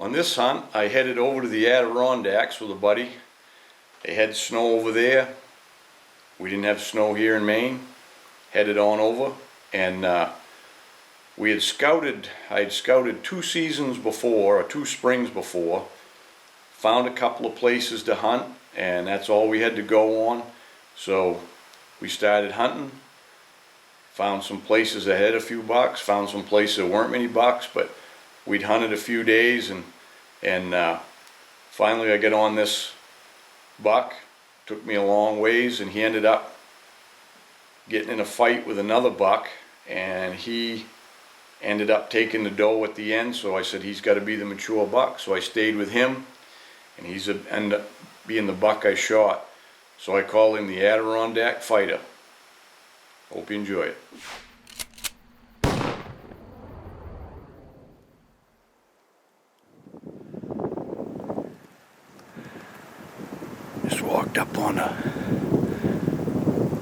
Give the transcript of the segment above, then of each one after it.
On this hunt, I headed over to the Adirondacks with a buddy. They had snow over there. We didn't have snow here in Maine. Headed on over, and I had scouted 2 seasons before, or 2 springs before. Found a couple of places to hunt, and that's all we had to go on. So we started hunting. Found some places that had a few bucks. Found some places that weren't many bucks, but we'd hunted a few days, and finally I got on this buck. Took me a long ways, and he ended up getting in a fight with another buck, and he ended up taking the doe at the end. So I said, he's got to be the mature buck. So I stayed with him, and he's ended up being the buck I shot. So I call him the Adirondack Fighter. Hope you enjoy it. Just walked up on a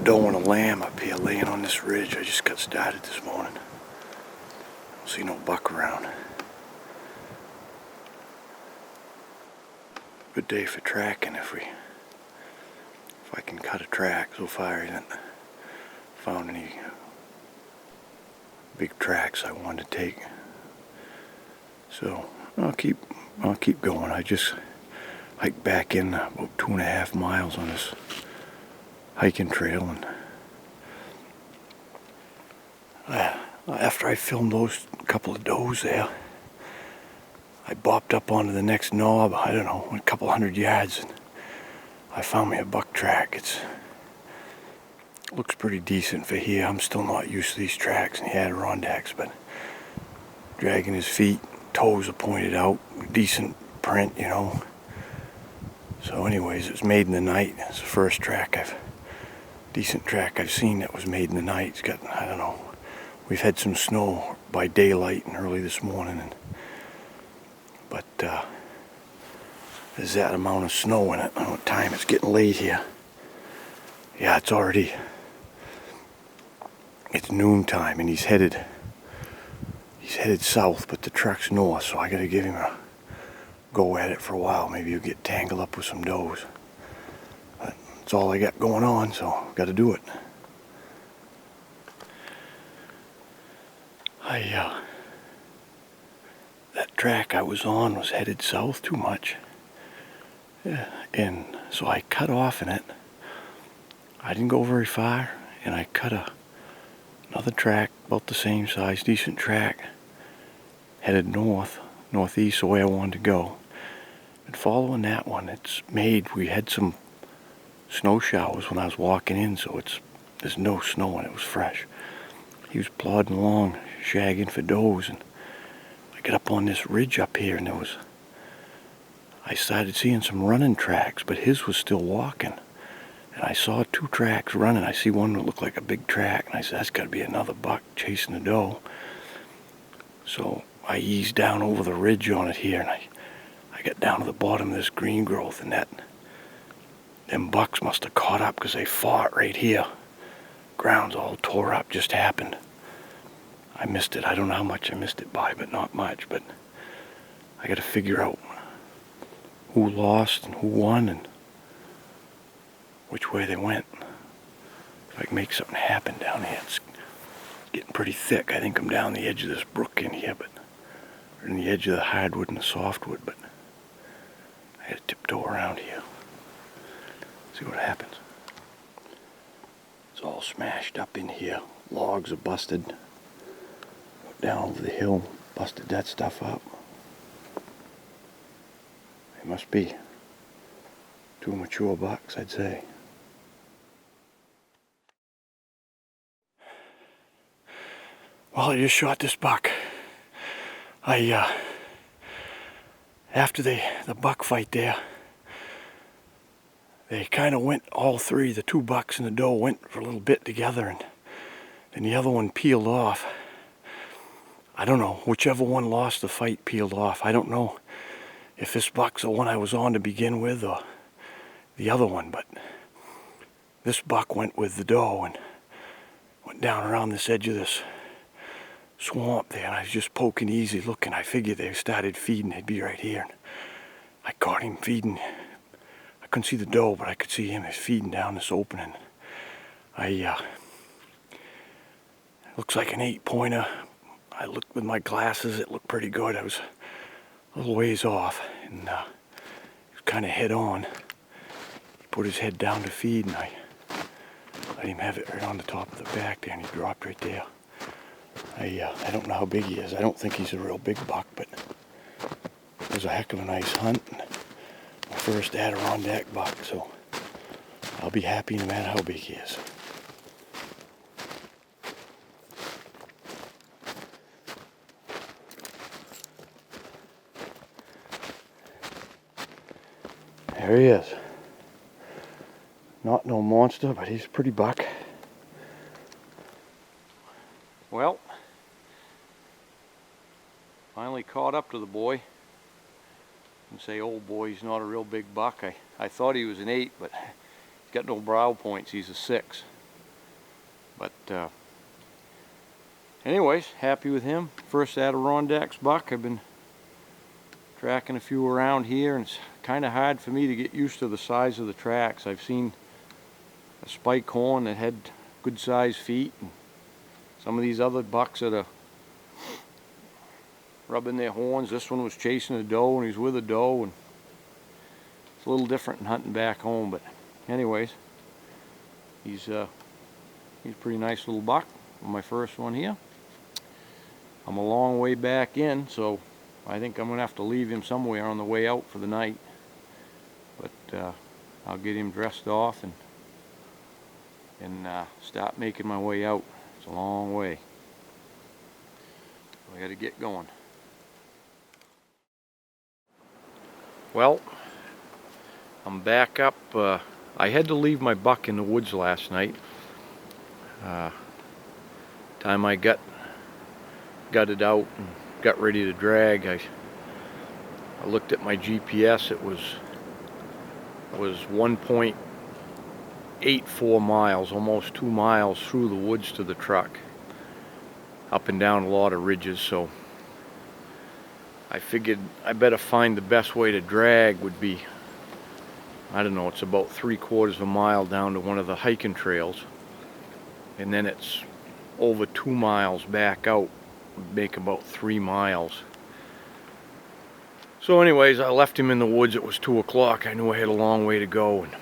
doe and a lamb up here laying on this ridge. I just got started this morning. Don't see no buck around. Good day for tracking if I can cut a track. So far I haven't found any big tracks I wanted to take. So I'll keep going. I just hiked back in about 2.5 miles on this hiking trail, and after I filmed those couple of does there, I bopped up onto the next knob, I don't know, a couple 100 yards, and I found me a buck track. It looks pretty decent for here. I'm still not used to these tracks in the Adirondacks, but dragging his feet, toes are pointed out, decent print, you know. So anyways, it was made in the night. It's the first decent track I've seen that was made in the night. It's got, I don't know, we've had some snow by daylight and early this morning, but there's that amount of snow in it. I don't know what time. It's getting late here. Yeah, it's noontime, and he's headed south, but the truck's north, so I gotta give him a go at it for a while. Maybe he'll get tangled up with some does. But that's all I got going on, so gotta do it. That track I was on was headed south too much. Yeah, and so I cut off in it. I didn't go very far, and I cut another track about the same size, decent track, headed northeast, the way I wanted to go. And following that one, we had some snow showers when I was walking in, so there's no snow and it was fresh. He was plodding along, shagging for does, and I got up on this ridge up here, and I started seeing some running tracks, but his was still walking. And I saw 2 tracks running. I see one that looked like a big track, and I said, that's got to be another buck chasing the doe. So I eased down over the ridge on it here, and I got down to the bottom of this green growth, and them bucks must have caught up because they fought right here. Ground's all tore up, just happened. I missed it. I don't know how much I missed it by, but not much. But I got to figure out who lost and who won and which way they went. If I can make something happen down here. It's getting pretty thick. I think I'm down the edge of this brook in here, or in the edge of the hardwood and the softwood, but I had to tiptoe around here. See what happens. It's all smashed up in here. Logs are busted. Went down over the hill, busted that stuff up. They must be 2 mature bucks, I'd say. Well, I just shot this buck. After the buck fight there, they kind of went, all 3, the 2 bucks and the doe went for a little bit together, and then the other one peeled off. I don't know, whichever one lost the fight peeled off. I don't know if this buck's the one I was on to begin with or the other one, but this buck went with the doe and went down around this edge of this swamp there, and I was just poking easy, looking. I figured they started feeding, they'd be right here. And I caught him feeding. I couldn't see the doe, but I could see him. He's feeding down this opening. Looks like an 8-pointer. I looked with my glasses, it looked pretty good. I was a little ways off, and he was kind of head on. He put his head down to feed, and I let him have it right on the top of the back there, and he dropped right there. I don't know how big he is. I don't think he's a real big buck, but it was a heck of a nice hunt. My first Adirondack buck, so I'll be happy no matter how big he is. There he is. Not no monster, but he's a pretty buck. Well, finally caught up to the boy. And say, old boy, he's not a real big buck. I thought he was an 8, but he's got no brow points. He's a 6. But anyways, happy with him. First Adirondacks buck. I've been tracking a few around here, and it's kind of hard for me to get used to the size of the tracks. I've seen a spike horn that had good sized feet, and some of these other bucks that are rubbing their horns. This one was chasing a doe, and he's with a doe, and it's a little different than hunting back home. But anyways, he's a pretty nice little buck. My first one here. I'm a long way back in, so I think I'm gonna have to leave him somewhere on the way out for the night. But I'll get him dressed off and start making my way out. It's a long way, so I got to get going. Well, I'm back up. I had to leave my buck in the woods last night. Time I got it out and got ready to drag, I looked at my GPS. It was 1.84 miles, almost 2 miles through the woods to the truck, up and down a lot of ridges. So I figured I better find the best way to drag would be, I don't know, it's about 3/4 of a mile down to one of the hiking trails, and then it's over 2 miles back out, make about 3 miles. So anyways, I left him in the woods. It was 2 o'clock. I knew I had a long way to go, and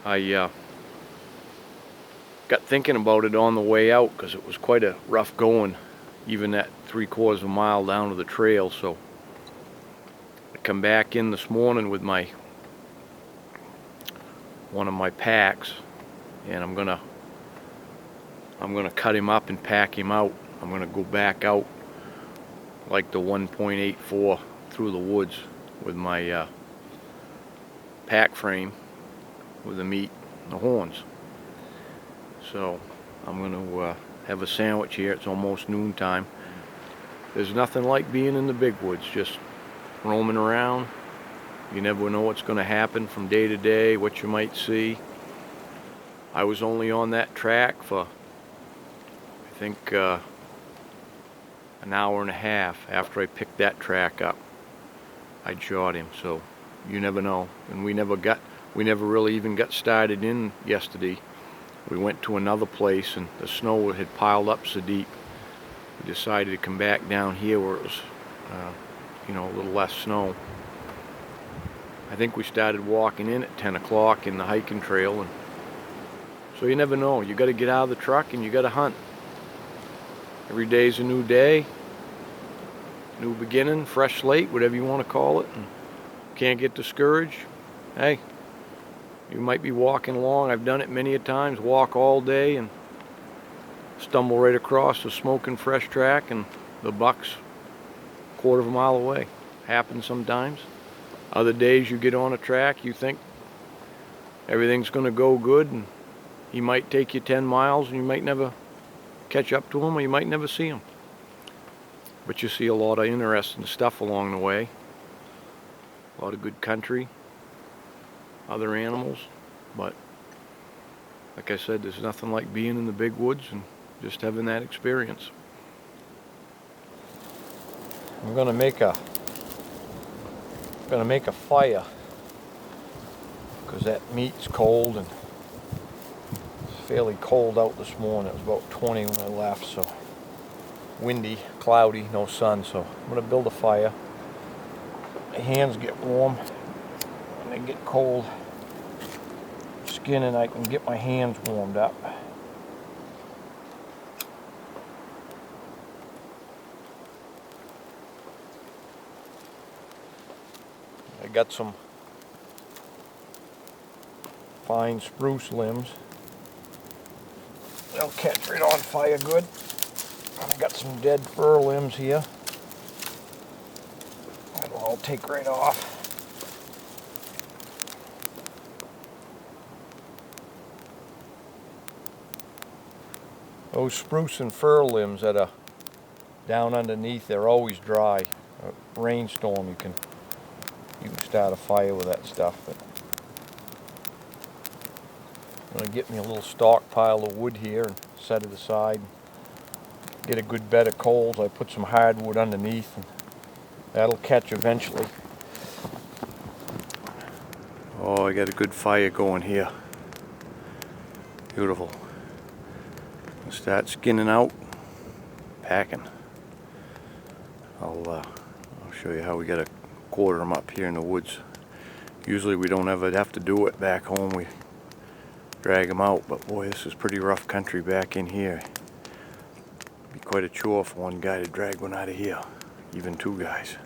I got thinking about it on the way out, because it was quite a rough going, even that 3/4 of a mile down to the trail. So I come back in this morning with one of my packs, and I'm gonna cut him up and pack him out. I'm gonna go back out like the 1.84 through the woods with my pack frame with the meat and the horns. So I'm gonna have a sandwich here. It's almost noontime. There's nothing like being in the big woods, just roaming around. You never know what's going to happen from day to day, what you might see. I was only on that track for, I think, an hour and a half after I picked that track up. I shot him, so you never know. And we never really even got started in yesterday. We went to another place, and the snow had piled up so deep. We decided to come back down here where it was, a little less snow. I think we started walking in at 10 o'clock in the hiking trail, and so you never know. You got to get out of the truck and you got to hunt. Every day's a new day, new beginning, fresh slate, whatever you want to call it. And can't get discouraged. Hey, you might be walking along. I've done it many a times. Walk all day and stumble right across a smoking fresh track, and the buck's 1/4 of a mile away. Happens sometimes. Other days you get on a track, you think everything's going to go good, and he might take you 10 miles and you might never catch up to him, or you might never see him. But you see a lot of interesting stuff along the way. A lot of good country, other animals. But like I said, there's nothing like being in the big woods and just having that experience. I'm gonna make a fire because that meat's cold, and it's fairly cold out this morning. It was about 20 when I left, so windy, cloudy, no sun. So I'm gonna build a fire. My hands get warm when they get cold. Skin, and I can get my hands warmed up. I got some fine spruce limbs. They'll catch right on fire good. I got some dead fir limbs here. That'll all take right off. Those spruce and fir limbs that are down underneath, they're always dry. A rainstorm, you can start a fire with that stuff. But I'm gonna get me a little stockpile of wood here and set it aside. Get a good bed of coals. I put some hardwood underneath, and that'll catch eventually. Oh, I got a good fire going here. Beautiful. I'll start skinning out, packing. I'll show you how we gotta quarter them up here in the woods. Usually we don't ever have to do it back home. We drag them out, but boy, this is pretty rough country back in here. Be quite a chore for one guy to drag one out of here, even two guys.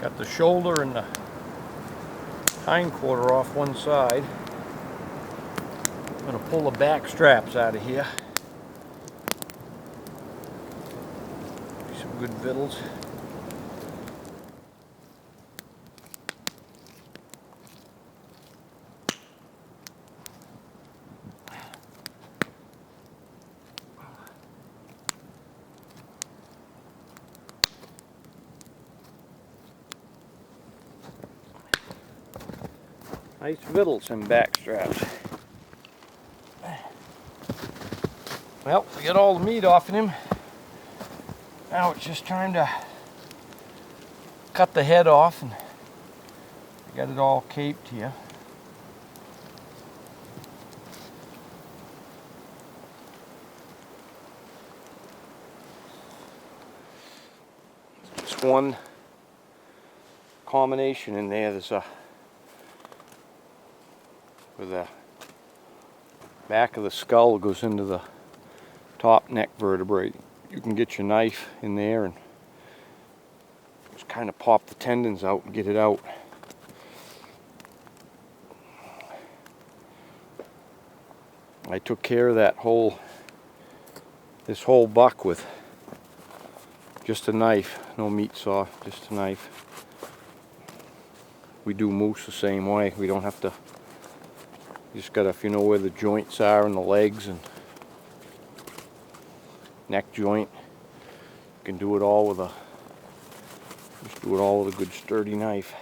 Got the shoulder and the hind quarter off one side. I'm going to pull the back straps out of here. Some good victuals. Nice victuals and back straps. Well, we got all the meat off of him. Now it's just time to cut the head off, and I got it all caped here. Just one combination in there. There's a where the back of the skull goes into the top neck vertebrae. You can get your knife in there and just kind of pop the tendons out and get it out. I took care of this whole buck with just a knife, no meat saw, just a knife. We do moose the same way. We don't have to. You just gotta, if you know where the joints are in the legs and neck joint, you can do it all with a good sturdy knife.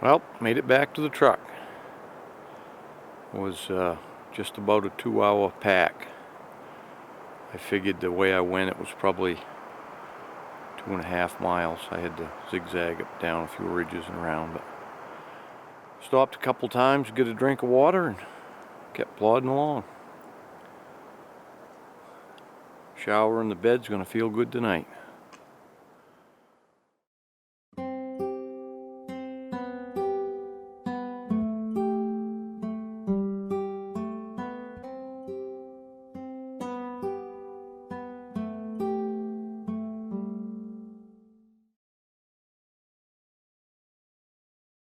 Well, made it back to the truck. It was just about a 2-hour pack. I figured the way I went it was probably 2.5 miles. I had to zigzag up down a few ridges and around, but stopped a couple times to get a drink of water and kept plodding along. Shower in the bed's gonna feel good tonight.